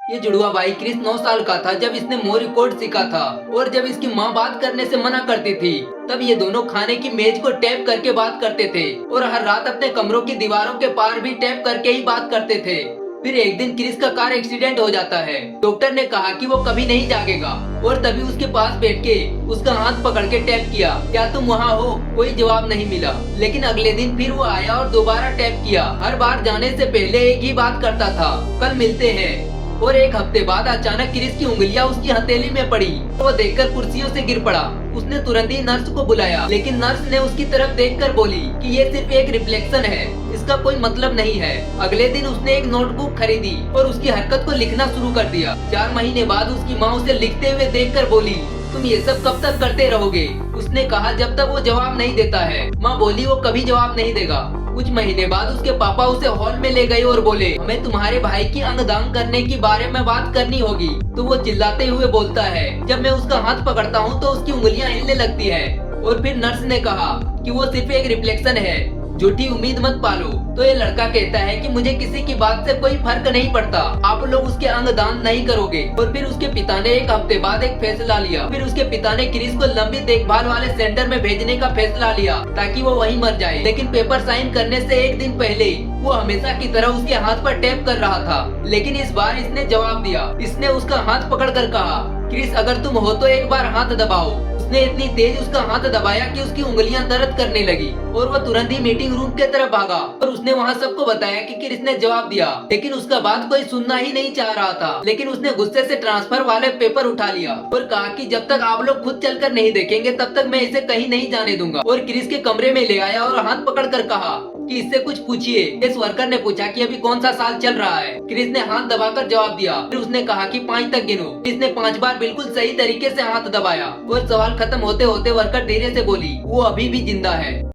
ये जुड़वा भाई क्रिस 9 साल का था जब इसने मोरी कोड सीखा था और जब इसकी माँ बात करने से मना करती थी तब ये दोनों खाने की मेज को टैप करके बात करते थे और हर रात अपने कमरों की दीवारों के पार भी टैप करके ही बात करते थे। फिर एक दिन क्रिस का कार एक्सीडेंट हो जाता है। डॉक्टर ने कहा कि वो कभी नहीं जागेगा और तभी उसके पास बैठ के उसका हाथ पकड़ के टैप किया, क्या तुम वहाँ हो? कोई जवाब नहीं मिला। लेकिन अगले दिन फिर वो आया और दोबारा टैप किया। हर बार जाने से पहले एक ही बात करता था, कल मिलते हैं। और एक हफ्ते बाद अचानक क्रिस की उंगलियां उसकी हथेली में पड़ी। वो देखकर कुर्सियों से गिर पड़ा। उसने तुरंत ही नर्स को बुलाया, लेकिन नर्स ने उसकी तरफ देखकर बोली कि ये सिर्फ एक रिफ्लेक्शन है, इसका कोई मतलब नहीं है। अगले दिन उसने एक नोटबुक खरीदी और उसकी हरकत को लिखना शुरू कर दिया। 4 महीने बाद उसकी माँ उसे लिखते हुए देखकर बोली, तुम ये सब कब तक करते रहोगे? उसने कहा, जब तक वो जवाब नहीं देता है। माँ बोली, वो कभी जवाब नहीं देगा। कुछ महीने बाद उसके पापा उसे हॉल में ले गए और बोले, हमें तुम्हारे भाई की अंगदान करने के बारे में बात करनी होगी। तो वो चिल्लाते हुए बोलता है, जब मैं उसका हाथ पकड़ता हूँ तो उसकी उंगलियां हिलने लगती है। और फिर नर्स ने कहा कि वो सिर्फ एक रिफ्लेक्शन है, झूठी उम्मीद मत पालो। तो ये लड़का कहता है कि मुझे किसी की बात से कोई फर्क नहीं पड़ता, आप लोग उसके अंग दान नहीं करोगे। और फिर उसके पिता ने एक हफ्ते बाद एक फैसला लिया। फिर उसके पिता ने क्रिस को लंबी देखभाल वाले सेंटर में भेजने का फैसला लिया ताकि वो वहीं मर जाए। लेकिन पेपर साइन करने से एक दिन पहले वो हमेशा की तरह उसके हाथ पर टैप कर रहा था। लेकिन इस बार इसने जवाब दिया। इसने उसका हाथ पकड़ कर कहा, क्रिस अगर तुम हो तो एक बार हाथ दबाओ। उसने इतनी तेज उसका हाथ दबाया कि उसकी उंगलियां दर्द करने लगी और वो तुरंत ही मीटिंग रूम की तरफ भागा और उसने वहां सबको बताया कि क्रिस ने जवाब दिया। लेकिन उसका बात कोई सुनना ही नहीं चाह रहा था। लेकिन उसने गुस्से से ट्रांसफर वाले पेपर उठा लिया और कहा कि जब तक आप लोग खुद चलकर नहीं देखेंगे तब तक मैं इसे कहीं नहीं जाने दूंगा। और क्रिस के कमरे में ले आया और हाथ पकड़ कर कहा कि इससे कुछ पूछिए। इस वर्कर ने पूछा कि अभी कौन सा साल चल रहा है। क्रिस ने हाथ दबाकर जवाब दिया। फिर उसने कहा कि 5 तक गिनो। क्रिस ने 5 बार बिल्कुल सही तरीके से हाथ दबाया और सवाल खत्म होते होते वर्कर धीरे से बोली, वो अभी भी जिंदा है।